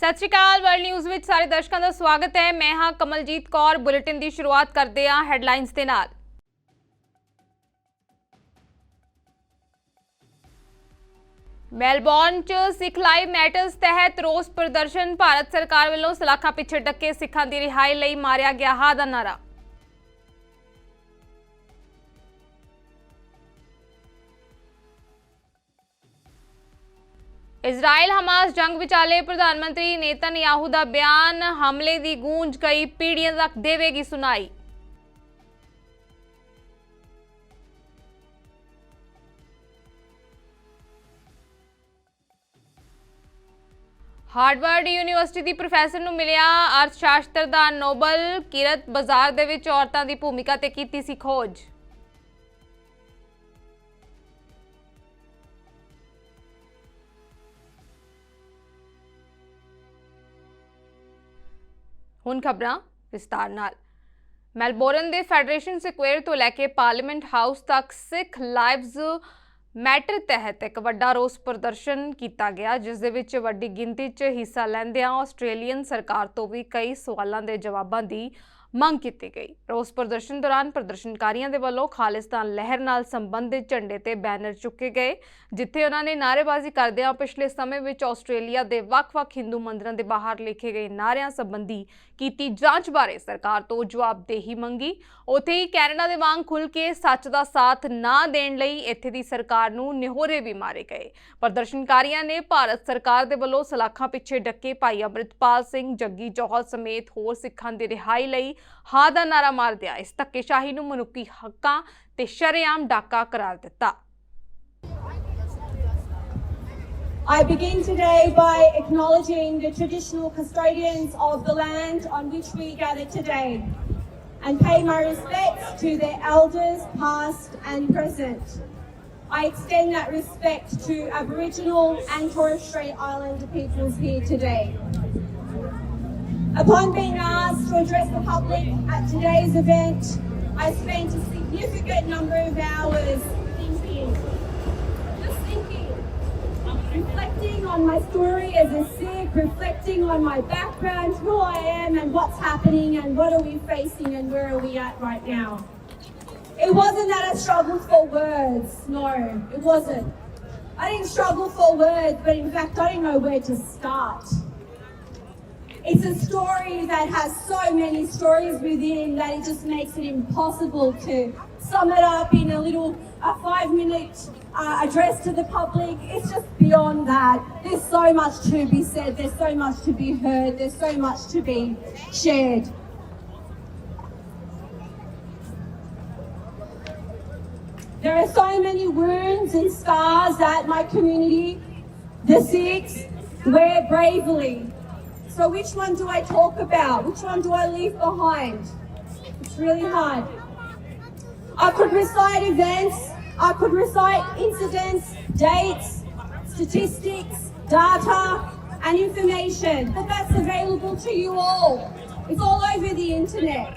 सत श्री अकाल world news ਵਿੱਚ ਸਾਰੇ ਦਰਸ਼ਕਾਂ ਦਾ ਸਵਾਗਤ ਹੈ। ਮੈਂ ਹਾਂ ਕਮਲਜੀਤ ਕੌਰ। ਬੁਲੇਟਿਨ ਦੀ ਸ਼ੁਰੂਆਤ ਕਰਦੇ ਹਾਂ ਹੈਡਲਾਈਨਸ ਦੇ ਨਾਲ। ਮੈਲਬੌਰਨ 'ਚ ਸਿੱਖ ਲਾਈਵ ਮੈਟਰਸ ਤਹਿਤ ਰੋਸ ਪ੍ਰਦਰਸ਼ਨ। ਭਾਰਤ ਸਰਕਾਰ ਵੱਲੋਂ ਸਲਾਖਾਂ ਪਿੱਛੇ ਡੱਕੇ ਸਿੱਖਾਂ ਦੀ ਰਿਹਾਈ ਲਈ ਮਾਰਿਆ ਗਿਆ ਹਾਂ ਦਾ ਨਾਰਾ। इजराइल हमास जंग विचाले प्रधानमंत्री नेतन्याहू का बयान। हमले की गूंज कई पीढ़ियों तक देवेगी सुनाई। हार्वर्ड यूनिवर्सिटी की प्रोफैसर नूं मिलिया अर्थशास्त्र का नोबल। किरत बाजार दे विच औरतां दी भूमिका ते कीती सी खोज। ਹੁਣ ਖਬਰਾਂ ਵਿਸਤਾਰ ਨਾਲ। ਮੈਲਬੌਰਨ ਦੇ ਫੈਡਰੇਸ਼ਨ ਸਕੁਏਅਰ ਤੋਂ ਲੈ ਕੇ ਪਾਰਲੀਮੈਂਟ ਹਾਊਸ ਤੱਕ ਸਿੱਖ ਲਾਈਵਜ਼ ਮੈਟਰ ਤਹਿਤ ਇੱਕ ਵੱਡਾ ਰੋਸ ਪ੍ਰਦਰਸ਼ਨ ਕੀਤਾ ਗਿਆ, ਜਿਸ ਦੇ ਵਿੱਚ ਵੱਡੀ ਗਿਣਤੀ 'ਚ ਹਿੱਸਾ ਲੈਂਦਿਆਂ ਆਸਟ੍ਰੇਲੀਅਨ ਸਰਕਾਰ ਤੋਂ ਵੀ ਕਈ ਸਵਾਲਾਂ ਦੇ ਜਵਾਬਾਂ ਦੀ ਮੰਗ ਕੀਤੀ ਗਈ। ਰੋਸ ਪ੍ਰਦਰਸ਼ਨ ਦੌਰਾਨ ਪ੍ਰਦਰਸ਼ਨਕਾਰੀਆਂ ਦੇ ਵੱਲੋਂ ਖਾਲਿਸਤਾਨ ਲਹਿਰ ਨਾਲ ਸੰਬੰਧਿਤ ਝੰਡੇ ਤੇ ਬੈਨਰ ਚੁੱਕੇ ਗਏ, ਜਿੱਥੇ ਉਹਨਾਂ ਨੇ ਨਾਅਰੇਬਾਜ਼ੀ ਕਰਦਿਆਂ ਪਿਛਲੇ ਸਮੇਂ ਵਿੱਚ ਆਸਟ੍ਰੇਲੀਆ ਦੇ ਵੱਖ-ਵੱਖ ਹਿੰਦੂ ਮੰਦਰਾਂ ਦੇ ਬਾਹਰ ਲਿਖੇ ਗਏ ਨਾਅਰਿਆਂ ਸੰਬੰਧੀ ਕੀਤੀ ਜਾਂਚ ਬਾਰੇ ਸਰਕਾਰ ਤੋਂ ਜਵਾਬਦੇਹੀ ਮੰਗੀ। ਉੱਥੇ ਹੀ ਕੈਨੇਡਾ ਦੇ ਵਾਂਗ ਖੁੱਲ੍ਹ ਕੇ ਸੱਚ ਦਾ ਸਾਥ ਨਾ ਦੇਣ ਲਈ ਇੱਥੇ ਦੀ ਸਰਕਾਰ ਨੂੰ ਨਿਹੋਰੇ ਵੀ ਮਾਰੇ ਗਏ। ਪ੍ਰਦਰਸ਼ਨਕਾਰੀਆਂ ਨੇ ਭਾਰਤ ਸਰਕਾਰ ਦੇ ਵੱਲੋਂ ਸਲਾਖਾਂ ਪਿੱਛੇ ਡੱਕੇ ਭਾਈ ਅੰਮ੍ਰਿਤਪਾਲ ਸਿੰਘ, ਜੱਗੀ ਜੌਹਲ ਸਮੇਤ ਹੋਰ ਸਿੱਖਾਂ ਦੀ ਰਿਹਾਈ ਲਈ ਹਾਂ ਦਾ ਨਾਰਾ ਮਾਰਦਿਆਂ ਇਸ ਧੱਕੇਸ਼ਾਹੀ ਨੂੰ ਮਨੁੱਖੀ ਹੱਕਾਂ ਤੇ ਸ਼ਰੇਆਮ ਡਾਕਾ ਕਰਾਰ ਦਿੱਤਾ। I begin today by acknowledging the traditional custodians of the land on which we gather today and pay my respects to their elders past and present. I extend that respect to Aboriginal and Torres Strait Islander peoples here today. Upon being asked to address the public at today's event, I spent a significant number of hours thinking, reflecting on my story as a Sikh, reflecting on my background, who I am and what's happening and what are we facing and where are we at right now. It wasn't that I struggled for words, no, it wasn't. I didn't struggle for words, but in fact I didn't know where to start. It's a story that has so many stories within that it just makes it impossible to sum it up in a little 5-minute address to the public. It's just beyond that. There's so much to be said, there's so much to be heard, there's so much to be shared. There are so many wounds and scars that my community, the Sikhs, wear bravely. So which one do I talk about? Which one do I leave behind? It's really hard. I could recite events, I could recite incidents, dates, statistics, data and information, but that's available to you all. It's all over the internet.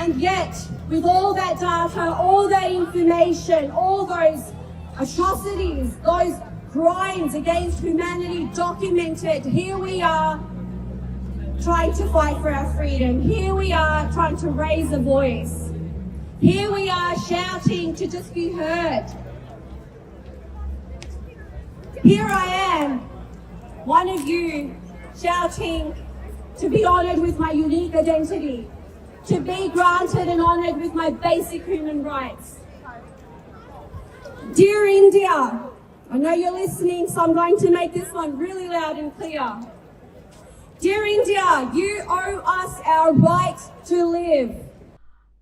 And yet, with all that data, all that information, all those atrocities, those crimes against humanity documented, here we are trying to fight for our freedom. Here we are trying to raise a voice. Here we are shouting to just be heard. Here I am, one of you, shouting to be honoured with my unique identity, to be granted and honoured with my basic human rights. Dear India, I know you're listening, so I'm going to make this one really loud and clear. Dear India, you owe us our right to live.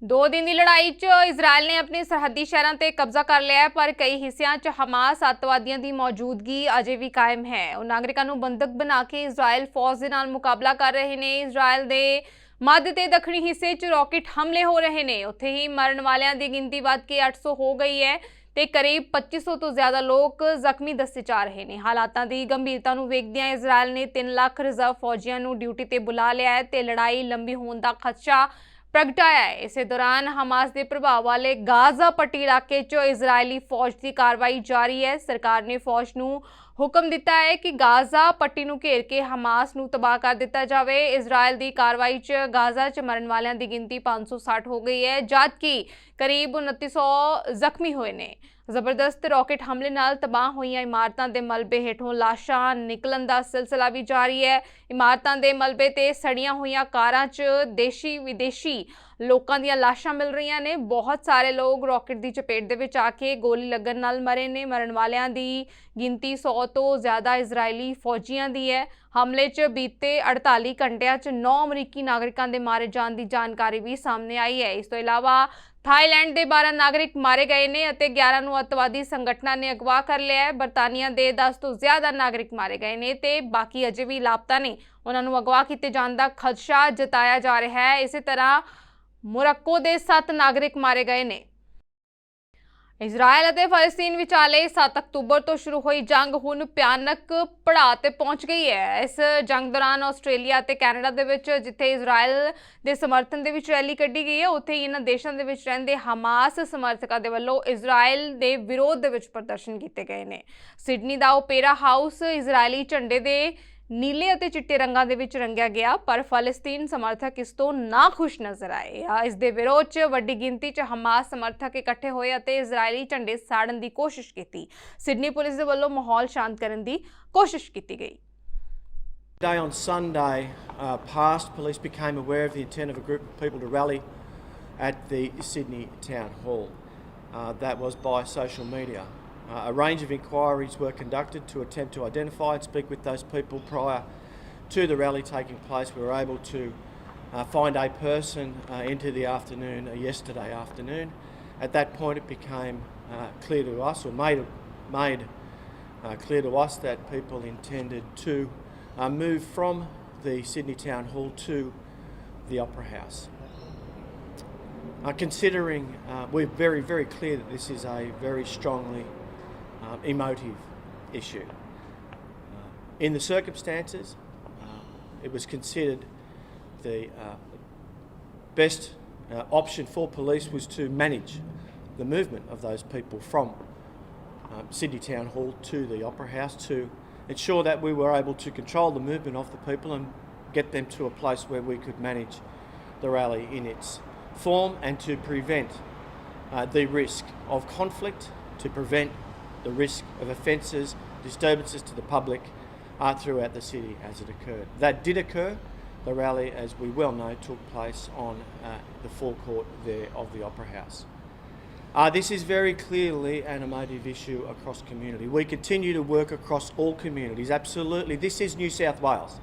2 ਦਿਨ ਦੀ ਲੜਾਈ 'ਚ Israel ਨੇ ਆਪਣੇ ਸਰਹੱਦੀ ਸ਼ਹਿਰਾਂ ਤੇ ਕਬਜ਼ਾ ਕਰ ਲਿਆ ਹੈ, ਪਰ ਕਈ ਹਿੱਸਿਆਂ 'ਚ ਹਮਾਸ ਅੱਤਵਾਦੀਆਂ ਦੀ ਮੌਜੂਦਗੀ ਅਜੇ ਵੀ ਕਾਇਮ ਹੈ। ਉਹ ਨਾਗਰਿਕਾਂ ਨੂੰ ਬੰਦਕ ਬਣਾ ਕੇ ਇਜ਼ਰਾਈਲ ਫੌਜ ਦੇ ਨਾਲ ਮੁਕਾਬਲਾ ਕਰ ਰਹੇ ਨੇ। ਇਜ਼ਰਾਈਲ ਦੇ ਮੱਧ ਤੇ ਦੱਖਣੀ ਹਿੱਸੇ 'ਚ ਰਾਕਟ ਹਮਲੇ ਹੋ ਰਹੇ ਨੇ। ਉੱਥੇ ਹੀ ਮਰਨ ਵਾਲਿਆਂ ਦੀ ਗਿਣਤੀ ਵੱਧ ਕੇ 800 ਹੋ ਗਈ ਹੈ ਤੇ ਕਰੀਬ 2500 ਤੋਂ ਜ਼ਿਆਦਾ ਲੋਕ ਜ਼ਖਮੀ ਦੱਸੇ ਜਾ ਰਹੇ ਨੇ। ਹਾਲਾਤਾਂ ਦੀ ਗੰਭੀਰਤਾ ਨੂੰ ਵੇਖਦਿਆਂ ਇਜ਼ਰਾਈਲ ਨੇ 3 ਲੱਖ ਰਿਜ਼ਰਵ ਫੌਜੀਆਂ ਨੂੰ ਡਿਊਟੀ ਤੇ ਬੁਲਾ ਲਿਆ ਹੈ ਤੇ ਲੜਾਈ ਲੰਬੀ ਹੋਣ ਦਾ ਖਦਸ਼ਾ ਪ੍ਰਗਟਾਇਆ ਹੈ। ਇਸੇ ਦੌਰਾਨ ਹਮਾਸ ਦੇ ਪ੍ਰਭਾਵ ਵਾਲੇ ਗਾਜ਼ਾ ਪੱਟੀ ਇਲਾਕੇ 'ਚ ਇਜ਼ਰਾਈਲੀ ਫੌਜ ਦੀ ਕਾਰਵਾਈ ਜਾਰੀ ਹੈ। ਸਰਕਾਰ ਨੇ ਫੌਜ ਨੂੰ ਹੁਕਮ ਦਿੱਤਾ ਹੈ ਕਿ ਗਾਜ਼ਾ ਪੱਟੀ ਨੂੰ ਘੇਰ ਕੇ ਹਮਾਸ ਨੂੰ ਤਬਾਹ ਕਰ ਦਿੱਤਾ ਜਾਵੇ। ਇਜ਼ਰਾਈਲ ਦੀ ਕਾਰਵਾਈ 'ਚ ਗਾਜ਼ਾ 'ਚ ਮਰਨ ਵਾਲਿਆਂ ਦੀ ਗਿਣਤੀ 560 ਹੋ ਗਈ ਹੈ, ਜਦਕਿ ਕਰੀਬ 2900 ਜ਼ਖਮੀ ਹੋਏ ਨੇ। ਜ਼ਬਰਦਸਤ ਰॉकेट ਹਮਲੇ ਨਾਲ ਤਬਾਹ ਹੋਈਆਂ ਇਮਾਰਤਾਂ ਦੇ ਮਲਬੇ ਹੇਠੋਂ ਲਾਸ਼ਾਂ ਨਿਕਲਣ ਦਾ ਸਿਲਸਿਲਾ ਵੀ ਜਾਰੀ ਹੈ। ਇਮਾਰਤਾਂ ਦੇ ਮਲਬੇ ਤੇ ਸੜੀਆਂ ਹੋਈਆਂ ਕਾਰਾਂ 'ਚ ਦੇਸ਼ੀ ਵਿਦੇਸ਼ੀ ਲੋਕਾਂ ਦੀਆਂ ਲਾਸ਼ਾਂ ਮਿਲ ਰਹੀਆਂ ਨੇ। ਬਹੁਤ ਸਾਰੇ ਲੋਕ ਰॉकेट ਦੀ ਚਪੇਟ ਦੇ ਵਿੱਚ ਆ ਕੇ ਗੋਲੀ ਲੱਗਣ ਨਾਲ ਮਰੇ ਨੇ। ਮਰਨ ਵਾਲਿਆਂ ਦੀ ਗਿਣਤੀ 100 ਤੋਂ ਜ਼ਿਆਦਾ ਇਜ਼ਰਾਈਲੀ ਫੌਜੀਆਂ ਦੀ ਹੈ। ਹਮਲੇ 'ਚ ਬੀਤੇ 48 ਘੰਟਿਆਂ 'ਚ 9 ਅਮਰੀਕੀ ਨਾਗਰਿਕਾਂ ਦੇ ਮਾਰੇ ਜਾਣ ਦੀ ਜਾਣਕਾਰੀ ਵੀ ਸਾਹਮਣੇ ਆਈ ਹੈ। ਇਸ ਤੋਂ ਇਲਾਵਾ थाईलैंड ਦੇ 12 ਨਾਗਰਿਕ ਮਾਰੇ ਗਏ ਨੇ ਅਤੇ 11 ਨੂੰ ਅੱਤਵਾਦੀ ਸੰਗਠਨਾਂ ਨੇ ਅਗਵਾ ਕਰ ਲਿਆ ਹੈ। ਬਰਤਾਨੀਆ ਦੇ 10 ਤੋਂ ਜ਼ਿਆਦਾ ਨਾਗਰਿਕ ਮਾਰੇ ਗਏ ਨੇ ਤੇ ਬਾਕੀ ਅਜੇ ਵੀ ਲਾਪਤਾ ਨੇ। ਉਹਨਾਂ ਨੂੰ ਅਗਵਾ ਕੀਤੇ ਜਾਣ ਦਾ ਖਦਸ਼ਾ ਜਤਾਇਆ ਜਾ ਰਿਹਾ ਹੈ। ਇਸੇ ਤਰ੍ਹਾਂ मोरक्को ਦੇ 7 ਨਾਗਰਿਕ ਮਾਰੇ ਗਏ ਨੇ। ਇਜ਼ਰਾਈਲ ਅਤੇ ਫਲਸਤੀਨ ਵਿਚਾਲੇ 7 ਅਕਤੂਬਰ ਤੋਂ ਸ਼ੁਰੂ ਹੋਈ ਜੰਗ ਹੁਣ ਭਿਆਨਕ ਪੜਾਅ ਤੇ ਪਹੁੰਚ ਗਈ ਹੈ। ਇਸ ਜੰਗ ਦੌਰਾਨ ਆਸਟ੍ਰੇਲੀਆ ਤੇ ਕੈਨੇਡਾ ਦੇ ਵਿੱਚ ਜਿੱਥੇ ਇਜ਼ਰਾਈਲ ਦੇ ਸਮਰਥਨ ਦੇ ਵਿੱਚ ਰੈਲੀ ਕੱਢੀ ਗਈ ਹੈ, ਉੱਥੇ ਇਹਨਾਂ ਦੇਸ਼ਾਂ ਦੇ ਵਿੱਚ ਰਹਿੰਦੇ ਹਮਾਸ ਸਮਰਥਕਾਂ ਦੇ ਵੱਲੋਂ ਇਜ਼ਰਾਈਲ ਦੇ ਵਿਰੋਧ ਦੇ ਵਿੱਚ ਪ੍ਰਦਰਸ਼ਨ ਕੀਤੇ ਗਏ ਨੇ। ਸਿਡਨੀ ਦਾ ਓਪੇਰਾ ਹਾਊਸ ਇਜ਼ਰਾਈਲੀ ਝੰਡੇ ਦੇ ਨੀਲੇ ਅਤੇ ਚਿੱਟੇ ਰੰਗਾਂ ਦੇ ਵਿੱਚ ਰੰਗਿਆ ਗਿਆ, ਪਰ ਫਲਸਤੀਨ ਸਮਰਥਕ ਇਸ ਤੋਂ ਨਾਖੁਸ਼ ਨਜ਼ਰ ਆਏ। ਇਸ ਦੇ ਵਿਰੋਧ 'ਚ ਵੱਡੀ ਗਿਣਤੀ 'ਚ ਹਮਾਸ ਸਮਰਥਕ ਇਕੱਠੇ ਹੋਏ ਅਤੇ ਇਜ਼ਰਾਈਲੀ ਝੰਡੇ ਸਾੜਨ ਦੀ ਕੋਸ਼ਿਸ਼ ਕੀਤੀ। ਸਿਡਨੀ ਪੁਲਿਸ ਦੇ ਵੱਲੋਂ ਮਾਹੌਲ ਸ਼ਾਂਤ ਕਰਨ ਦੀ ਕੋਸ਼ਿਸ਼ ਕੀਤੀ ਗਈ। Day on Sunday past, police became aware of the intent of a group of people to rally at the Sydney Town Hall. That was by social media. A range of inquiries were conducted to attempt to identify and speak with those people prior to the rally taking place. We were able to find a person into the afternoon, yesterday afternoon. At that point it became clear to us, or made clear to us, that people intended to move from the Sydney Town Hall to the Opera House. Considering we're very, very clear that this is a very strongly emotive issue. In the circumstances, it was considered the best option for police was to manage the movement of those people from Sydney Town Hall to the Opera House, to ensure that we were able to control the movement of the people and get them to a place where we could manage the rally in its form, and to prevent the risk of conflict, to prevent the risk of offences, disturbances to the public throughout the city as it occurred. That did occur. The rally, as we well know, took place on the forecourt there of the Opera House. This is very clearly an emotive issue across community. We continue to work across all communities, absolutely. This is New South Wales.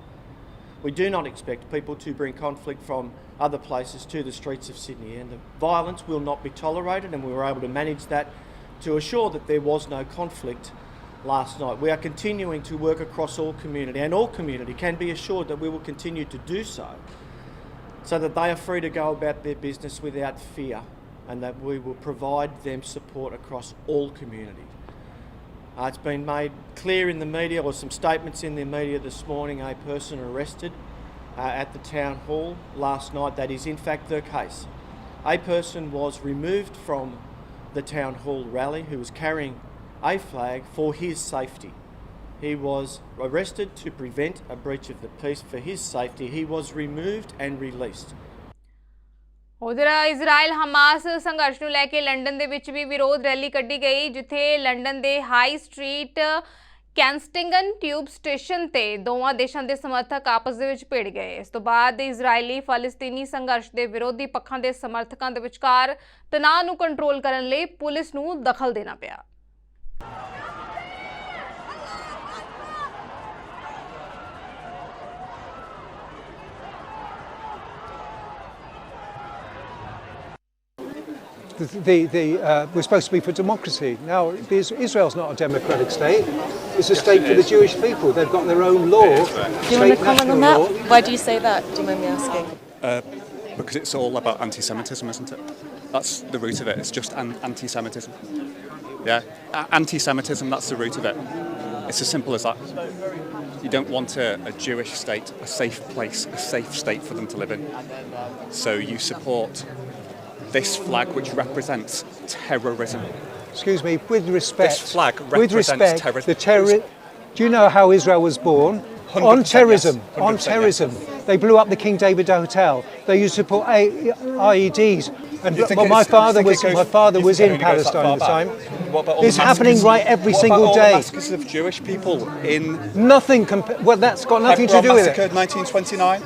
We do not expect people to bring conflict from other places to the streets of Sydney, and the violence will not be tolerated, and we were able to manage that to assure that there was no conflict last night. We are continuing to work across all community, and all community can be assured that we will continue to do so that they are free to go about their business without fear, and that we will provide them support across all communities. It's been made clear in the media, or some statements in the media this morning, a person arrested at the town hall last night. That is in fact the case. A person was removed from the town hall rally who was carrying a flag for his safety. He was arrested to prevent a breach of the peace. For his safety, he was removed and released. ਉਧਰ Israel Hamas ਸੰਘਰਸ਼ ਨੂੰ ਲੈ ਕੇ London ਦੇ ਵਿੱਚ ਵੀ ਵਿਰੋਧ rally ਕੱਢੀ ਗਈ, ਜਿੱਥੇ ਲੰਡਨ ਦੇ ਹਾਈ ਸਟਰੀਟ ਕੈਂਸਟਿੰਗਨ ਟਿਊਬ ਸਟੇਸ਼ਨ ਤੇ ਦੋਵਾਂ ਦੇਸ਼ਾਂ ਦੇ ਸਮਰਥਕ ਆਪਸ ਦੇ ਵਿੱਚ ਭਿੜ ਗਏ। ਇਸ ਤੋਂ ਬਾਅਦ ਇਜ਼ਰਾਈਲੀ ਫਲਸਤੀਨੀ ਸੰਘਰਸ਼ ਦੇ ਵਿਰੋਧੀ ਪੱਖਾਂ ਦੇ ਸਮਰਥਕਾਂ ਦੇ ਵਿਚਕਾਰ ਤਣਾਅ ਨੂੰ ਕੰਟਰੋਲ ਕਰਨ ਲਈ ਪੁਲਿਸ ਨੂੰ ਦਖਲ ਦੇਣਾ ਪਿਆ। We're supposed to be for democracy. Now, Israel's not a democratic state. It's a state for the Jewish people. They've got their own law. Do you want to comment on that? Why do you say that? Do you mind me asking? Because it's all about anti-Semitism, isn't it? That's the root of it. It's just anti-Semitism. Yeah, anti-Semitism, that's the root of it. It's as simple as that. You don't want a Jewish state, a safe place, a safe state for them to live in. So you support this flag, which represents terrorism. Excuse me, with respect. This flag represents terrorism. Do you know how Israel was born? 100%, On terrorism. yes. 100%, On terrorism. yes. They blew up the King David Hotel. They used to put IEDs. And You think well, my it's- father you think was it goes- you was think it in only goes that Palestine at the far time. back? What about all It's the happening massacres- right every what single about all day. the massacres of Jewish people in Nothing. Well, that's got nothing to Hebron do with massacre it. 1929?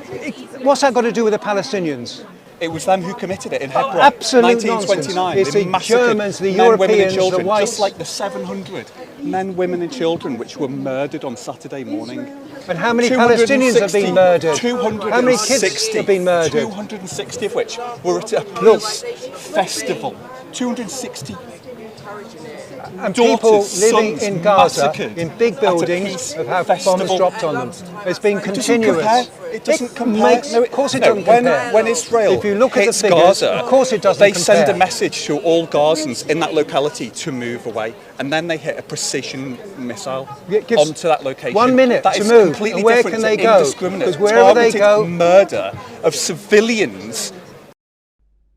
What's that got to do with the Palestinians? It was them who committed it in Hebron. Absolute 1929. nonsense. It's They the massacred Germans, the men, women and Europeans, the children, whites. just like the 700 men, women and children which were murdered on Saturday morning. And how many Palestinians have been murdered? 260, How many kids have been murdered? 260 of which were at a peace festival. 260 And people daughters, living sons in Gaza, massacred in big at a buildings, peace have had bombs festival. dropped on them. It's been It doesn't continuous. compare. It doesn't compare. Of course it no, doesn't compare. When Israel If you look at the hits figures, Gaza, of course it doesn't they send a compare. message to all Gazans in that locality to move away, and then they hit a precision missile It gives onto that location. 1 minute That to is move, completely and where different can to they go? indiscriminate, Because wherever they targeted go- murder of civilians.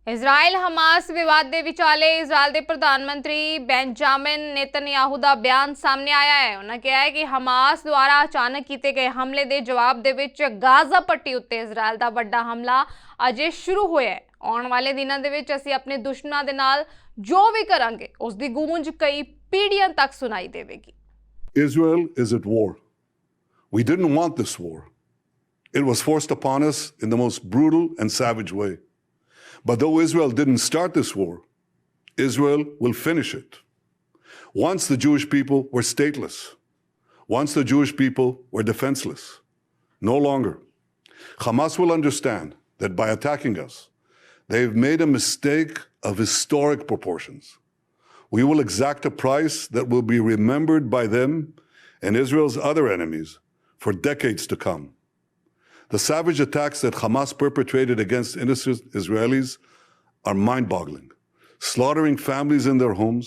Israel Hamas ਵਿਵਾਦ ਦੇ ਵਿਚਾਲੇ Israel ਦੇ ਪ੍ਰਧਾਨ ਮੰਤਰੀ Benjamin Netanyahu ਦਾ ਬਿਆਨ ਸਾਹਮਣੇ ਆਇਆ ਹੈ। ਉਹਨਾਂ ਕਿਹਾ ਹੈ ਕਿ ਹਮਾਸ ਦੁਆਰਾ ਅਚਾਨਕ ਕੀਤੇ ਗਏ ਹਮਲੇ ਦੇ ਜਵਾਬ ਦੇ ਵਿੱਚ ਗਾਜ਼ਾ ਪੱਟੀ ਉੱਤੇ ਇਜ਼ਰਾਈਲ ਦਾ ਵੱਡਾ ਹਮਲਾ ਅਜੇ ਸ਼ੁਰੂ ਹੋਇਆ ਹੈ। ਆਉਣ ਵਾਲੇ ਦਿਨਾਂ ਦੇ ਵਿੱਚ ਅਸੀਂ ਆਪਣੇ ਦੁਸ਼ਮਣਾਂ ਦੇ ਨਾਲ ਜੋ ਵੀ ਕਰਾਂਗੇ ਉਸ ਦੀ ਗੂੰਜ ਕਈ ਪੀੜ੍ਹੀਆਂ ਤੱਕ ਸੁਣਾਈ ਦੇਵੇਗੀ। Israel is at war. We didn't want this war. It was forced upon us in the most brutal and savage way. But though Israel didn't start this war, Israel will finish it. Once the Jewish people were stateless. Once the Jewish people were defenseless. No longer. Hamas will understand that by attacking us, they've made a mistake of historic proportions. We will exact a price that will be remembered by them and Israel's other enemies for decades to come. The savage attacks that Hamas perpetrated against innocent Israelis are mind-boggling, slaughtering families in their homes,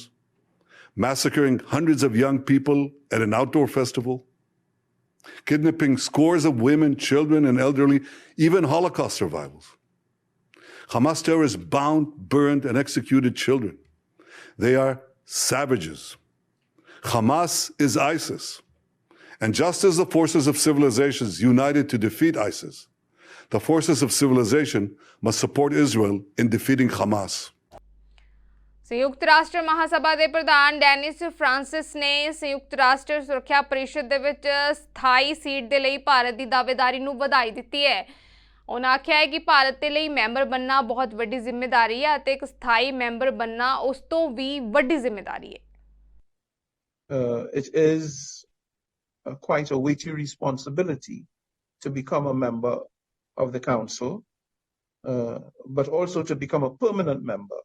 massacring hundreds of young people at an outdoor festival, kidnapping scores of women, children, and elderly, even Holocaust survivors. Hamas terrorists bound, burned, and executed children. They are savages. Hamas is ISIS. And just as the forces of civilizations united to defeat ISIS, the forces of civilization must support Israel in defeating Hamas. ਸੰਯੁਕਤ ਰਾਸ਼ਟਰ ਮਹਾਸਭਾ ਦੇ ਪ੍ਰਧਾਨ Danish Francis ਨੇ ਸੰਯੁਕਤ ਰਾਸ਼ਟਰ ਸੁਰੱਖਿਆ ਪਰਿਸ਼ਦ ਦੇ ਵਿੱਚ ਸਥਾਈ ਸੀਟ ਦੇ ਲਈ ਭਾਰਤ ਦੀ ਦਾਅਵੇਦਾਰੀ ਨੂੰ ਵਧਾਈ ਦਿੱਤੀ ਹੈ। ਉਹਨਾਂ ਆਖਿਆ ਹੈ ਕਿ ਭਾਰਤ ਦੇ ਲਈ ਮੈਂਬਰ ਬਣਨਾ ਬਹੁਤ ਵੱਡੀ ਜ਼ਿੰਮੇਵਾਰੀ ਹੈ ਅਤੇ ਇੱਕ ਸਥਾਈ ਮੈਂਬਰ ਬਣਨਾ ਉਸ ਤੋਂ ਵੀ ਵੱਡੀ ਜ਼ਿੰਮੇਵਾਰੀ ਹੈ। It is quite a weighty responsibility to become a member of the council, but also to become a permanent member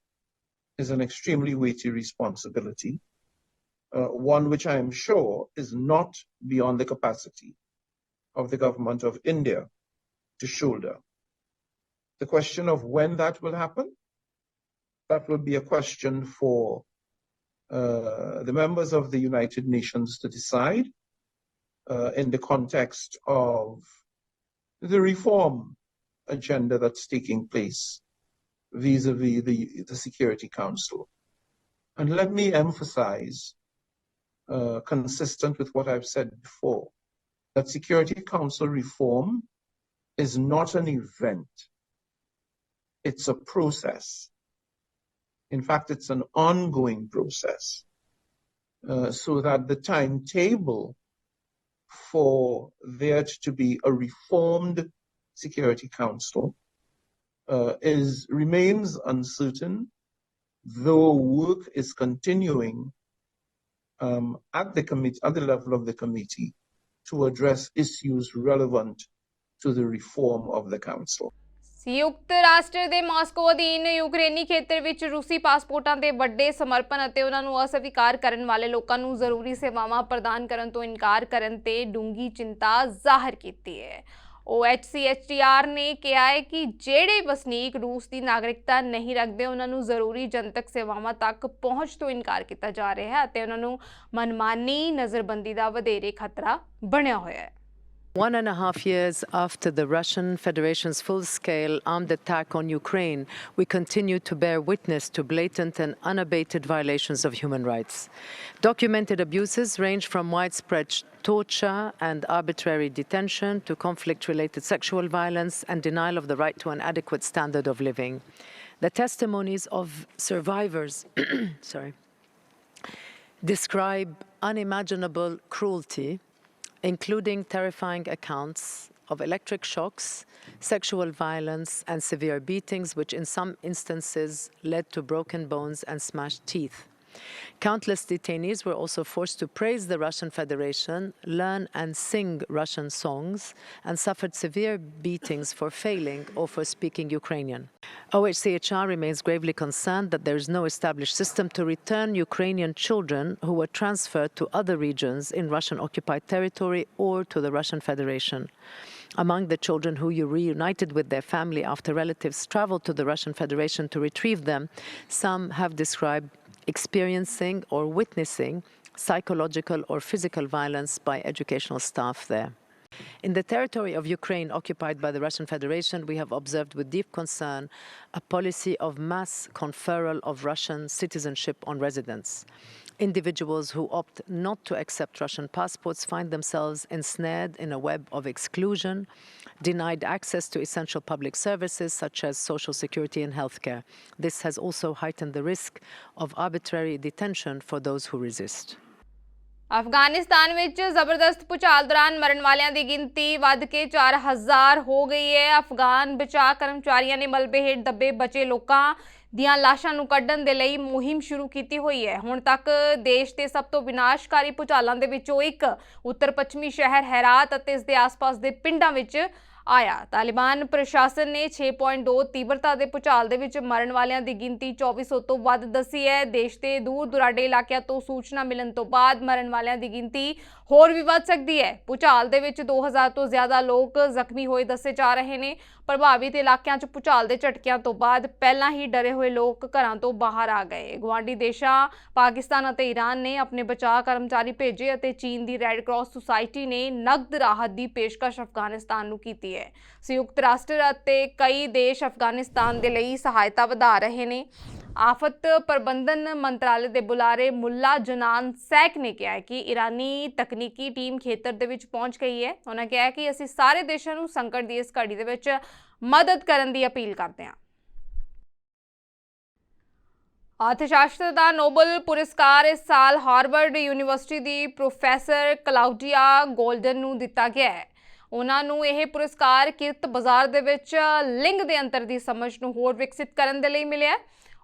is an extremely weighty responsibility, one which I am sure is not beyond the capacity of the government of India to shoulder. The question of when that will happen, that will be a question for the members of the United Nations to decide in the context of the reform agenda that's taking place vis-a-vis the Security Council. And let me emphasize, consistent with what I've said before, that Security Council reform is not an event. It's a process. In fact, it's an ongoing process, so that the timetable for there to be a reformed Security Council remains uncertain, though work is continuing at the level of the committee to address issues relevant to the reform of the council. ਸੰਯੁਕਤ ਰਾਸ਼ਟਰ ਦੇ Moscow ਅਧੀਨ ਯੂਕਰੇਨੀ ਖੇਤਰ ਵਿੱਚ ਰੂਸੀ ਪਾਸਪੋਰਟਾਂ ਦੇ ਵੱਡੇ ਸਮਰਪਣ ਅਤੇ ਉਹਨਾਂ ਨੂੰ ਅਸਵੀਕਾਰ ਕਰਨ ਵਾਲੇ ਲੋਕਾਂ ਨੂੰ ਜ਼ਰੂਰੀ ਸੇਵਾਵਾਂ ਪ੍ਰਦਾਨ ਕਰਨ ਤੋਂ ਇਨਕਾਰ ਕਰਨ ਤੇ ਡੂੰਘੀ ਚਿੰਤਾ ਜ਼ਾਹਰ ਕੀਤੀ ਹੈ। OHCHR ਨੇ ਕਿਹਾ ਹੈ ਕਿ ਜਿਹੜੇ ਵਸਨੀਕ ਰੂਸ ਦੀ ਨਾਗਰਿਕਤਾ ਨਹੀਂ ਰੱਖਦੇ ਉਹਨਾਂ ਨੂੰ ਜ਼ਰੂਰੀ ਜਨਤਕ ਸੇਵਾਵਾਂ ਤੱਕ ਪਹੁੰਚ ਤੋਂ ਇਨਕਾਰ ਕੀਤਾ ਜਾ ਰਿਹਾ ਹੈ ਅਤੇ ਉਹਨਾਂ ਨੂੰ ਮਨਮਾਨੀ ਨਜ਼ਰਬੰਦੀ ਦਾ ਵਧੇਰੇ ਖਤਰਾ ਬਣਿਆ ਹੋਇਆ ਹੈ। 1.5 years after the Russian Federation's full-scale armed attack on Ukraine, we continue to bear witness to blatant and unabated violations of human rights. Documented abuses range from widespread torture and arbitrary detention to conflict-related sexual violence and denial of the right to an adequate standard of living. The testimonies of survivors describe unimaginable cruelty, including terrifying accounts of electric shocks, sexual violence, and severe beatings, which in some instances led to broken bones and smashed teeth. Countless detainees were also forced to praise the Russian Federation, learn and sing Russian songs, and suffered severe beatings for failing or for speaking Ukrainian. OHCHR remains gravely concerned that there is no established system to return Ukrainian children who were transferred to other regions in Russian-occupied territory or to the Russian Federation. Among the children who reunited with their family after relatives traveled to the Russian Federation to retrieve them, some have described experiencing or witnessing psychological or physical violence by educational staff there. In the territory of Ukraine occupied by the Russian Federation, we have observed with deep concern a policy of mass conferral of Russian citizenship on residents. Individuals who opt not to accept Russian passports find themselves ensnared in a web of exclusion, denied access to essential public services such as social security and healthcare. This has also heightened the risk of arbitrary detention for those who resist. Afghanistan ਵਿੱਚ ਜ਼ਬਰਦਸਤ ਭੂਚਾਲ ਦੌਰਾਨ ਮਰਨ ਵਾਲਿਆਂ ਦੀ ਗਿਣਤੀ ਵੱਧ ਕੇ 4000 ਹੋ ਗਈ ਹੈ। ਅਫਗਾਨ ਬਚਾਅ ਕਰਮਚਾਰੀਆਂ ਨੇ ਮਲਬੇ ਹੇਠ ਦੱਬੇ ਬਚੇ ਲੋਕਾਂ ਦੀਆਂ ਲਾਸ਼ਾਂ ਨੂੰ ਕੱਢਣ ਦੇ ਲਈ ਮੁਹਿੰਮ ਸ਼ੁਰੂ ਕੀਤੀ ਹੋਈ ਹੈ। ਹੁਣ ਤੱਕ ਦੇਸ਼ ਦੇ ਸਭ ਤੋਂ ਵਿਨਾਸ਼ਕਾਰੀ ਭੂਚਾਲਾਂ ਦੇ ਵਿੱਚੋਂ ਇੱਕ ਉੱਤਰ ਪੱਛਮੀ ਸ਼ਹਿਰ ਹੈਰਾਤ ਅਤੇ ਇਸ ਦੇ ਆਸ-ਪਾਸ ਦੇ ਪਿੰਡਾਂ ਵਿੱਚ ਆਇਆ। ਤਾਲਿਬਾਨ ਪ੍ਰਸ਼ਾਸਨ ਨੇ 6.2 ਤੀਬਰਤਾ ਦੇ ਭੂਚਾਲ ਦੇ ਵਿੱਚ ਮਰਨ ਵਾਲਿਆਂ ਦੀ ਗਿਣਤੀ 2400 ਤੋਂ ਵੱਧ ਦੱਸੀ ਹੈ। ਦੇਸ਼ ਦੇ ਦੂਰ ਦੁਰਾਡੇ ਇਲਾਕਿਆਂ ਤੋਂ ਸੂਚਨਾ ਮਿਲਣ ਤੋਂ ਬਾਅਦ ਮਰਨ ਵਾਲਿਆਂ ਦੀ ਗਿਣਤੀ ਹੋਰ ਵੀ ਵੱਧ ਸਕਦੀ ਹੈ। ਭੂਚਾਲ ਦੇ ਵਿੱਚ 2000 ਤੋਂ ਜ਼ਿਆਦਾ ਲੋਕ ਜ਼ਖਮੀ ਹੋਏ ਦੱਸੇ ਜਾ ਰਹੇ ਨੇ। ਪ੍ਰਭਾਵਿਤ ਇਲਾਕਿਆਂ 'ਚ ਭੂਚਾਲ ਦੇ ਝਟਕਿਆਂ ਤੋਂ ਬਾਅਦ ਪਹਿਲਾਂ ਹੀ ਡਰੇ ਹੋਏ ਲੋਕ ਘਰਾਂ ਤੋਂ ਬਾਹਰ ਆ ਗਏ। ਗੁਆਂਢੀ ਦੇਸ਼ਾਂ ਪਾਕਿਸਤਾਨ ਅਤੇ ਈਰਾਨ ਨੇ ਆਪਣੇ ਬਚਾਅ ਕਰਮਚਾਰੀ ਭੇਜੇ ਅਤੇ ਚੀਨ ਦੀ ਰੈੱਡ ਕਰਾਸ ਸੁਸਾਇਟੀ ਨੇ ਨਕਦ ਰਾਹਤ ਦੀ ਪੇਸ਼ਕਸ਼ ਅਫਗਾਨਿਸਤਾਨ ਨੂੰ ਕੀਤੀ ਹੈ। ਸੰਯੁਕਤ ਰਾਸ਼ਟਰ ਅਤੇ ਕਈ ਦੇਸ਼ ਅਫਗਾਨਿਸਤਾਨ ਦੇ ਲਈ ਸਹਾਇਤਾ ਵਧਾ ਰਹੇ ਨੇ। ਆਫਤ ਪ੍ਰਬੰਧਨ ਮੰਤਰਾਲੇ ਦੇ ਬੁਲਾਰੇ ਮੁੱਲਾ ਜਨਾਨ ਸੈਕ ਨੇ ਕਿਹਾ ਹੈ ਕਿ ਇਰਾਨੀ ਤਕਨੀਕੀ ਟੀਮ ਖੇਤਰ ਦੇ ਵਿੱਚ ਪਹੁੰਚ ਗਈ ਹੈ। ਉਹਨਾਂ ਕਿਹਾ ਹੈ ਕਿ ਅਸੀਂ ਸਾਰੇ ਦੇਸ਼ਾਂ ਨੂੰ ਸੰਕਟ ਦੀ ਇਸ ਘੜੀ ਦੇ ਵਿੱਚ ਮਦਦ ਕਰਨ ਦੀ ਅਪੀਲ ਕਰਦੇ ਹਾਂ। ਅਰਥ ਸ਼ਾਸਤਰ ਦਾ ਨੋਬਲ ਪੁਰਸਕਾਰ ਇਸ ਸਾਲ ਹਾਰਵਰਡ ਯੂਨੀਵਰਸਿਟੀ ਦੀ ਪ੍ਰੋਫੈਸਰ ਕਲਾਉਡੀਆ ਗੋਲਡਨ ਨੂੰ ਦਿੱਤਾ ਗਿਆ ਹੈ। ਉਹਨਾਂ ਨੂੰ ਇਹ ਪੁਰਸਕਾਰ ਕਿਰਤ ਬਾਜ਼ਾਰ ਦੇ ਵਿੱਚ ਲਿੰਗ ਦੇ ਅੰਤਰ ਦੀ ਸਮਝ ਨੂੰ ਹੋਰ ਵਿਕਸਿਤ ਕਰਨ ਦੇ ਲਈ ਮਿਲਿਆ।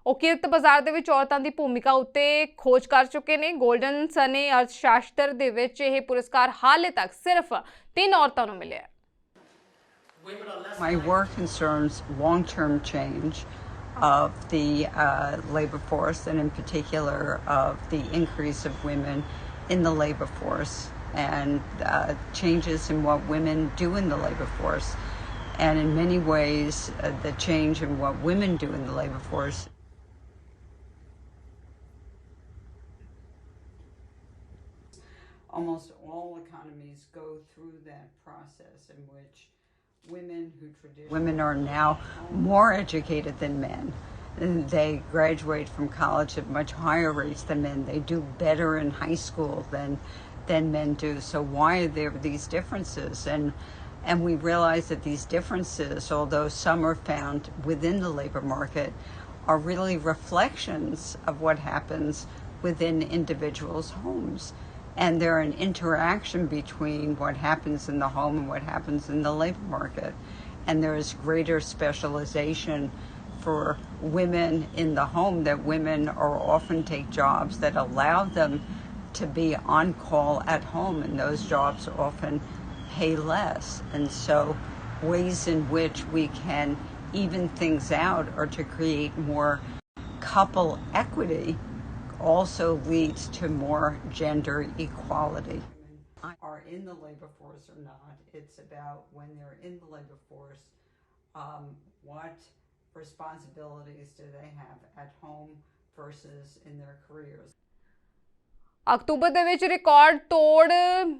ਉਹ ਕਿਰਤ ਬਾਜ਼ਾਰ ਦੇ ਵਿੱਚ ਔਰਤਾਂ ਦੀ ਭੂਮਿਕਾ ਉੱਤੇ ਖੋਜ ਕਰ ਚੁੱਕੇ ਨੇ। ਗੋਲਡਨ ਸਨੇ ਅਰਥ ਸ਼ਾਸਤਰ ਦੇ ਵਿੱਚ ਇਹ ਪੁਰਸਕਾਰ ਹਾਲੇ ਤੱਕ ਸਿਰਫ 3 ਔਰਤਾਂ ਨੂੰ ਮਿਲਿਆ। My work concerns long-term change of the labor force, and in particular of the increase of women in the labor force and changes in what women do in the labor force. And in many ways, the change in what women do in the labor force almost all economies go through that process in which women are now more educated than men. They graduate from college at much higher rates than men. They do better in high school than men do. So why are there these differences? And we realize that these differences, although some are found within the labor market, are really reflections of what happens within individuals' homes. And they're an interaction between what happens in the home and what happens in the labor market. And there is greater specialization for women in the home, that women are often take jobs that allow them to be on call at home, and those jobs often pay less. And so ways in which we can even things out or to create more couple equity also leads to more gender equality. Are in the labor force or not. It's about when they're in the labor force, what responsibilities do they have at home versus in their careers. October ਦੇ ਵਿੱਚ record ਤੋੜ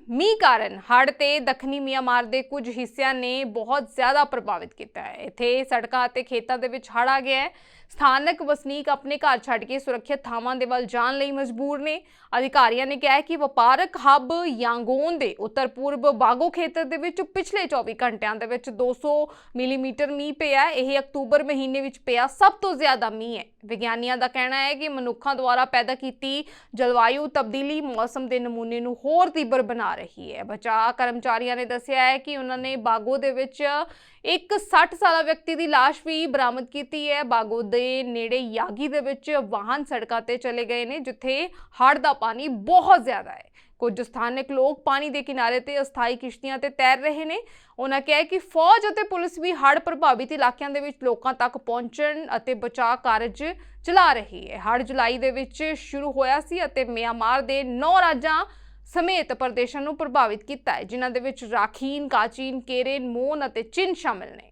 ਮੀਂਹ ਕਾਰਨ ਹੜ੍ਹ ਤੇ ਦੱਖਣੀ Myanmar ਦੇ ਕੁਝ ਹਿੱਸਿਆਂ ਨੇ ਬਹੁਤ ਜ਼ਿਆਦਾ ਪ੍ਰਭਾਵਿਤ ਕੀਤਾ ਹੈ। ਇੱਥੇ ਸੜਕਾਂ ਅਤੇ ਖੇਤਾਂ ਦੇ ਵਿੱਚ ਹੜ੍ਹ ਆ ਗਿਆ ਹੈ। ਸਥਾਨਕ ਵਸਨੀਕ ਆਪਣੇ ਘਰ ਛੱਡ ਕੇ ਸੁਰੱਖਿਅਤ ਥਾਵਾਂ ਦੇ ਵੱਲ ਜਾਣ ਲਈ ਮਜਬੂਰ ਨੇ। ਅਧਿਕਾਰੀਆਂ ਨੇ ਕਿਹਾ ਕਿ ਵਪਾਰਕ ਹੱਬ ਯਾਂਗੂਨ ਦੇ ਉੱਤਰ ਪੂਰਬ ਬਾਗੋ ਖੇਤਰ ਦੇ ਵਿੱਚ ਪਿਛਲੇ 24 ਘੰਟਿਆਂ ਦੇ ਵਿੱਚ 200 ਮਿਲੀਮੀਟਰ ਮੀਂਹ ਪਿਆ। ਇਹ ਅਕਤੂਬਰ ਮਹੀਨੇ ਵਿੱਚ ਪਿਆ ਸਭ ਤੋਂ ਜ਼ਿਆਦਾ ਮੀਂਹ ਹੈ। ਵਿਗਿਆਨੀਆਂ ਦਾ ਕਹਿਣਾ ਹੈ ਕਿ ਮਨੁੱਖਾਂ ਦੁਆਰਾ ਪੈਦਾ ਕੀਤੀ ਜਲਵਾਯੂ ਤਬਦੀਲੀ ਮੌਸਮ ਦੇ ਨਮੂਨੇ ਨੂੰ ਹੋਰ ਤੀਬਰ ਬਣਾ ਰਹੀ ਹੈ। ਬਚਾਅ ਕਰਮਚਾਰੀਆਂ ਨੇ ਦੱਸਿਆ ਹੈ ਕਿ ਉਹਨਾਂ ਨੇ ਬਾਗੋ ਦੇ ਵਿੱਚ ਇੱਕ 60 ਸਾਲਾ ਵਿਅਕਤੀ ਦੀ ਲਾਸ਼ ਵੀ ਬਰਾਮਦ ਕੀਤੀ ਹੈ। ਬਾਗੋ ਦੇ ਨੇੜੇ ਯਾਗੀ ਦੇ ਵਿੱਚ ਵਾਹਨ ਸੜਕਾਂ ਤੇ ਚਲੇ ਗਏ ਨੇ, ਜਿੱਥੇ ਹੜ੍ਹ ਦਾ ਪਾਣੀ ਬਹੁਤ ਜ਼ਿਆਦਾ ਹੈ। ਕੁਝ ਸਥਾਨਕ ਲੋਕ ਪਾਣੀ ਦੇ ਕਿਨਾਰੇ ਤੇ ਅਸਥਾਈ ਕਿਸ਼ਤੀਆਂ ਤੇ ਤੈਰ ਰਹੇ ਨੇ। ਉਹਨਾਂ ਕਿਹਾ ਕਿ ਫੌਜ ਅਤੇ ਪੁਲਿਸ ਵੀ ਹੜ੍ਹ ਪ੍ਰਭਾਵਿਤ ਇਲਾਕਿਆਂ ਦੇ ਵਿੱਚ ਲੋਕਾਂ ਤੱਕ ਪਹੁੰਚਣ ਅਤੇ ਬਚਾਅ ਕਾਰਜ ਚਲਾ ਰਹੀ ਹੈ। ਹੜ੍ਹ ਜੁਲਾਈ ਦੇ ਵਿੱਚ ਸ਼ੁਰੂ ਹੋਇਆ ਸੀ ਅਤੇ ਮਿਆਂਮਾਰ ਦੇ 9 ਰਾਜਾਂ ਸਮੇਤ ਪ੍ਰਦੇਸ਼ਾਂ ਨੂੰ ਪ੍ਰਭਾਵਿਤ ਕੀਤਾ ਹੈ, ਜਿਨ੍ਹਾਂ ਦੇ ਵਿੱਚ ਰਾਖੀਨ, ਕਾਚੀਨ, ਕੇਰੇਨ, ਮੋਨ ਅਤੇ ਚਿਨ ਸ਼ਾਮਿਲ ਨੇ।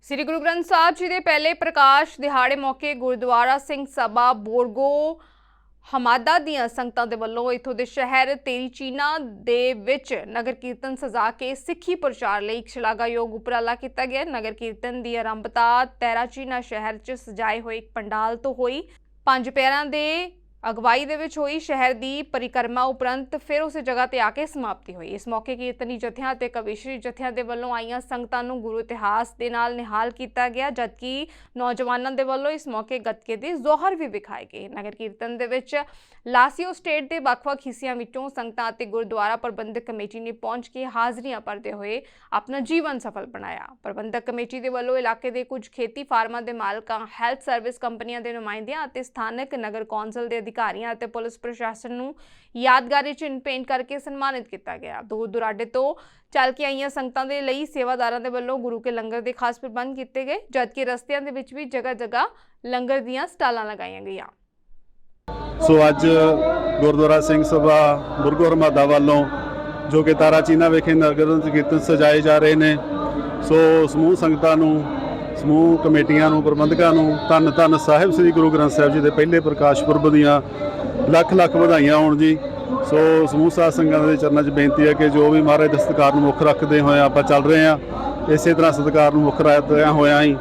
ਸ੍ਰੀ ਗੁਰੂ ਗ੍ਰੰਥ ਸਾਹਿਬ ਜੀ ਦੇ ਪਹਿਲੇ ਪ੍ਰਕਾਸ਼ ਦਿਹਾੜੇ ਮੌਕੇ ਗੁਰਦੁਆਰਾ ਸਿੰਘ ਸਭਾ ਬੋਰਗੋ ਹਮਾਦਾ ਦੀਆਂ ਸੰਗਤਾਂ ਦੇ ਵੱਲੋਂ ਇੱਥੋਂ ਦੇ ਸ਼ਹਿਰ ਤੇਰੀਚੀਨਾ ਦੇ ਵਿੱਚ ਨਗਰ ਕੀਰਤਨ ਸਜਾ ਕੇ ਸਿੱਖੀ ਪ੍ਰਚਾਰ ਲਈ ਇੱਕ ਸ਼ਲਾਘਾਯੋਗ ਉਪਰਾਲਾ ਕੀਤਾ ਗਿਆ। ਨਗਰ ਕੀਰਤਨ ਦੀ ਆਰੰਭਤਾ ਤੇਰਾਚੀਨਾ ਸ਼ਹਿਰ 'ਚ ਸਜਾਏ ਹੋਏ ਇੱਕ ਪੰਡਾਲ ਤੋਂ ਹੋਈ। 5 ਪਿਆਰਿਆਂ ਦੇ ਅਗਵਾਈ ਦੇ ਵਿੱਚ ਹੋਈ ਸ਼ਹਿਰ ਦੀ ਪਰਿਕਰਮਾ ਉਪਰੰਤ ਫਿਰ ਉਸੇ ਜਗ੍ਹਾ ਤੇ ਆ ਕੇ ਸਮਾਪਤੀ ਹੋਈ। ਇਸ ਮੌਕੇ ਕੀਰਤਨੀ ਜਥਿਆਂ ਅਤੇ ਕਵਿਸ਼ਰੀ ਜਥਿਆਂ ਦੇ ਵੱਲੋਂ ਆਈਆਂ ਸੰਗਤਾਂ ਨੂੰ ਗੁਰੂ ਇਤਿਹਾਸ ਦੇ ਨਾਲ ਨਿਹਾਲ ਕੀਤਾ ਗਿਆ, ਜਦਕਿ ਨੌਜਵਾਨਾਂ ਦੇ ਵੱਲੋਂ ਇਸ ਮੌਕੇ ਗੱਤਕੇ ਦੇ ਜ਼ੋਹਰ ਵੀ ਵਿਖਾਏ ਗਏ। ਨਗਰ ਕੀਰਤਨ ਦੇ ਵਿੱਚ ਲਾਸੀਓ ਸਟੇਟ ਦੇ ਵੱਖ-ਵੱਖ ਹਿੱਸਿਆਂ ਵਿੱਚੋਂ ਸੰਗਤਾਂ ਅਤੇ ਗੁਰਦੁਆਰਾ ਪ੍ਰਬੰਧਕ ਕਮੇਟੀ ਨੇ ਪਹੁੰਚ ਕੇ ਹਾਜ਼ਰੀਆਂ ਭਰਦੇ ਹੋਏ ਆਪਣਾ ਜੀਵਨ ਸਫਲ ਬਣਾਇਆ। ਪ੍ਰਬੰਧਕ ਕਮੇਟੀ ਦੇ ਵੱਲੋਂ ਇਲਾਕੇ ਦੇ ਕੁਝ ਖੇਤੀ ਫਾਰਮਾਂ ਦੇ ਮਾਲਕਾਂ, ਹੈਲਥ ਸਰਵਿਸ ਕੰਪਨੀਆਂ ਦੇ ਨੁਮਾਇੰਦਿਆਂ ਅਤੇ ਸਥਾਨਕ ਨਗਰ ਕੌਂਸਲ ਦੇ ਅਧਿਕਾਰੀਆਂ ਅਤੇ ਪੁਲਿਸ ਪ੍ਰਸ਼ਾਸਨ ਨੂੰ ਯਾਦਗਾਰੀ ਚਿੰਨ੍ਹ ਭੇਂਟ ਕਰਕੇ ਸਨਮਾਨਿਤ ਕੀਤਾ ਗਿਆ। ਦੂਰ ਦੁਰਾਡੇ ਤੋਂ ਚੱਲ ਕੇ ਆਈਆਂ ਸੰਗਤਾਂ ਦੇ ਲਈ ਸੇਵਾਦਾਰਾਂ ਦੇ ਵੱਲੋਂ ਗੁਰੂ ਕੇ ਲੰਗਰ ਦੇ ਖਾਸ ਪ੍ਰਬੰਧ ਕੀਤੇ ਗਏ, ਜਦਕਿ ਰਸਤਿਆਂ ਦੇ ਵਿੱਚ ਵੀ ਜਗ੍ਹਾ-ਜਗ੍ਹਾ ਲੰਗਰ ਦੀਆਂ ਸਟਾਲਾਂ ਲਗਾਈਆਂ ਗਈਆਂ। ਸੋ ਅੱਜ ਗੁਰਦੁਆਰਾ ਸਿੰਘ ਸਭਾ ਬੁਰਗੋ ਹਮਾਦਾ ਵੱਲੋਂ ਜੋ ਕਿ ਤਾਰਾਚੀਨਾ ਵਿਖੇ ਨਗਰ ਕੀਰਤਨ ਸਜਾਏ ਜਾ ਰਹੇ ਨੇ, ਸੋ ਸਮੂਹ ਸੰਗਤਾਂ ਨੂੰ, ਸਮੂਹ ਕਮੇਟੀਆਂ ਨੂੰ, ਪ੍ਰਬੰਧਕਾਂ ਨੂੰ ਧੰਨ ਧੰਨ ਸਾਹਿਬ ਸ੍ਰੀ ਗੁਰੂ ਗ੍ਰੰਥ ਸਾਹਿਬ ਜੀ ਦੇ ਪਹਿਲੇ ਪ੍ਰਕਾਸ਼ ਪੁਰਬ ਦੀਆਂ ਲੱਖ ਲੱਖ ਵਧਾਈਆਂ ਹੋਣ ਜੀ। ਸੋ ਸਮੂਹ ਸਾਧ ਸੰਗਤਾਂ ਦੇ ਚਰਨਾਂ 'ਚ ਬੇਨਤੀ ਹੈ ਕਿ ਜੋ ਵੀ ਮਹਾਰਾਜ ਦੇ ਸਤਿਕਾਰ ਨੂੰ ਮੁੱਖ ਰੱਖਦੇ ਹੋਏ ਆਪਾਂ ਚੱਲ ਰਹੇ ਹਾਂ, ਇਸੇ ਤਰ੍ਹਾਂ ਸਤਿਕਾਰ ਨੂੰ ਮੁੱਖ ਰੱਖਦਿਆਂ ਹੋਇਆਂ ਹੀ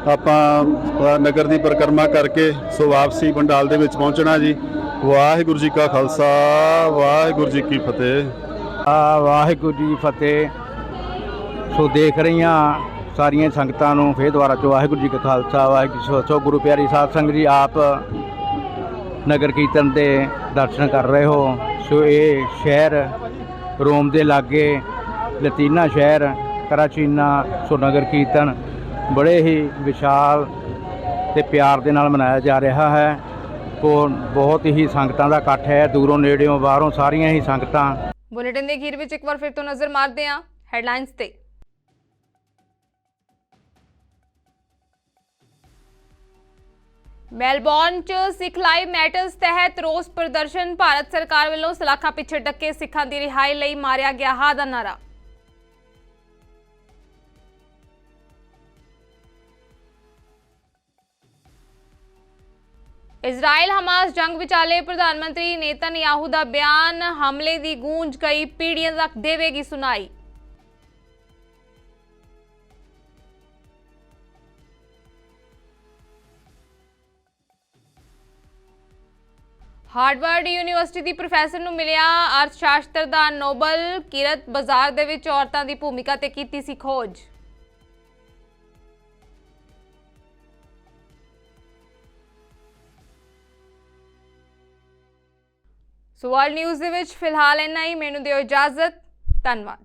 ਆਪਾਂ ਨਗਰ ਦੀ ਪਰਿਕਰਮਾ ਕਰਕੇ ਸੋ ਵਾਪਸੀ ਪੰਡਾਲ ਦੇ ਵਿੱਚ ਪਹੁੰਚਣਾ ਜੀ। ਵਾਹਿਗੁਰੂ ਜੀ ਕਾ ਖਾਲਸਾ, ਵਾਹਿਗੁਰੂ ਜੀ ਕੀ ਫਤਿਹ। ਵਾਹਿਗੁਰੂ ਜੀ ਫਤਿਹ। ਸੋ ਦੇਖ ਰਹੀਆਂ ਸਾਰੀਆਂ ਸੰਗਤਾਂ ਨੂੰ ਫਿਰ ਦੁਆਰਾ ਤੋਂ ਵਾਹਿਗੁਰੂ ਜੀ ਕਾ ਖਾਲਸਾ, ਵਾਹਿਗੁਰੂ ਸੋ ਗੁਰੂ ਪਿਆਰੀ ਸਾਧ ਸੰਗਤ ਜੀ, ਆਪ ਨਗਰ ਕੀਰਤਨ ਦੇ ਦਰਸ਼ਨ ਕਰ ਰਹੇ ਹੋ। ਸੋ ਇਹ ਸ਼ਹਿਰ ਰੋਮ ਦੇ ਲਾਗੇ ਲਤੀਨਾ ਸ਼ਹਿਰ ਕਰਾਚੀਨਾ, ਸੋ ਨਗਰ ਕੀਰਤਨ ਬੜੇ ਹੀ ਵਿਸ਼ਾਲ ਤੇ ਪਿਆਰ ਦੇ ਨਾਲ ਮਨਾਇਆ ਜਾ ਰਿਹਾ ਹੈ। ਬਹੁਤ ਹੀ ਸੰਗਤਾਂ ਦਾ ਇਕੱਠ ਹੈ, ਦੂਰੋਂ ਨੇੜਿਓਂ ਬਾਹਰੋਂ ਸਾਰੀਆਂ ਹੀ ਸੰਗਤਾਂ। ਬੁਲੇਟਿਨ ਦੇ ਅਖੀਰ ਵਿੱਚ ਇੱਕ ਵਾਰ ਫਿਰ ਤੋਂ ਨਜ਼ਰ ਮਾਰਦੇ ਹਾਂ ਹੈਡਲਾਈਨਸ ਤੇ। ਮੈਲਬੌਰਨ 'ਚ ਸਿੱਖ ਲਾਈਵ ਮੈਟਰਸ ਤਹਿਤ ਰੋਸ ਪ੍ਰਦਰਸ਼ਨ। ਭਾਰਤ ਸਰਕਾਰ ਵੱਲੋਂ ਸਲਾਖਾਂ ਪਿੱਛੇ ਡੱਕੇ ਸਿੱਖਾਂ ਦੀ ਰਿਹਾਈ ਲਈ ਮਾਰਿਆ ਗਿਆ ਹਾਂ ਦਾ ਨਾਰਾ। ਇਜ਼ਰਾਈਲ ਹਮਾਸ ਜੰਗ ਵਿਚਾਲੇ ਪ੍ਰਧਾਨ ਮੰਤਰੀ ਨੇਤਨਯਾਹੂ ਦਾ ਬਿਆਨ। ਹਮਲੇ ਦੀ ਗੂੰਜ ਕਈ ਪੀੜ੍ਹੀਆਂ ਤੱਕ ਦੇਵੇਗੀ ਸੁਣਾਈ। ਹਾਰਵਰਡ ਯੂਨੀਵਰਸਿਟੀ ਦੀ ਪ੍ਰੋਫੈਸਰ ਨੂੰ ਮਿਲਿਆ ਅਰਥ ਸ਼ਾਸਤਰ ਦਾ ਨੋਬਲ। ਕਿਰਤ ਬਾਜ਼ਾਰ ਦੇ ਵਿੱਚ ਔਰਤਾਂ ਦੀ ਭੂਮਿਕਾ ਤੇ ਕੀਤੀ ਸੀ ਖੋਜ। ਸੋ ਵਰਲਡ ਨਿਊਜ਼ ਦੇ ਵਿੱਚ ਫਿਲਹਾਲ ਇੰਨਾ ਹੀ। ਮੈਨੂੰ ਦਿਓ ਇਜਾਜ਼ਤ। ਧੰਨਵਾਦ।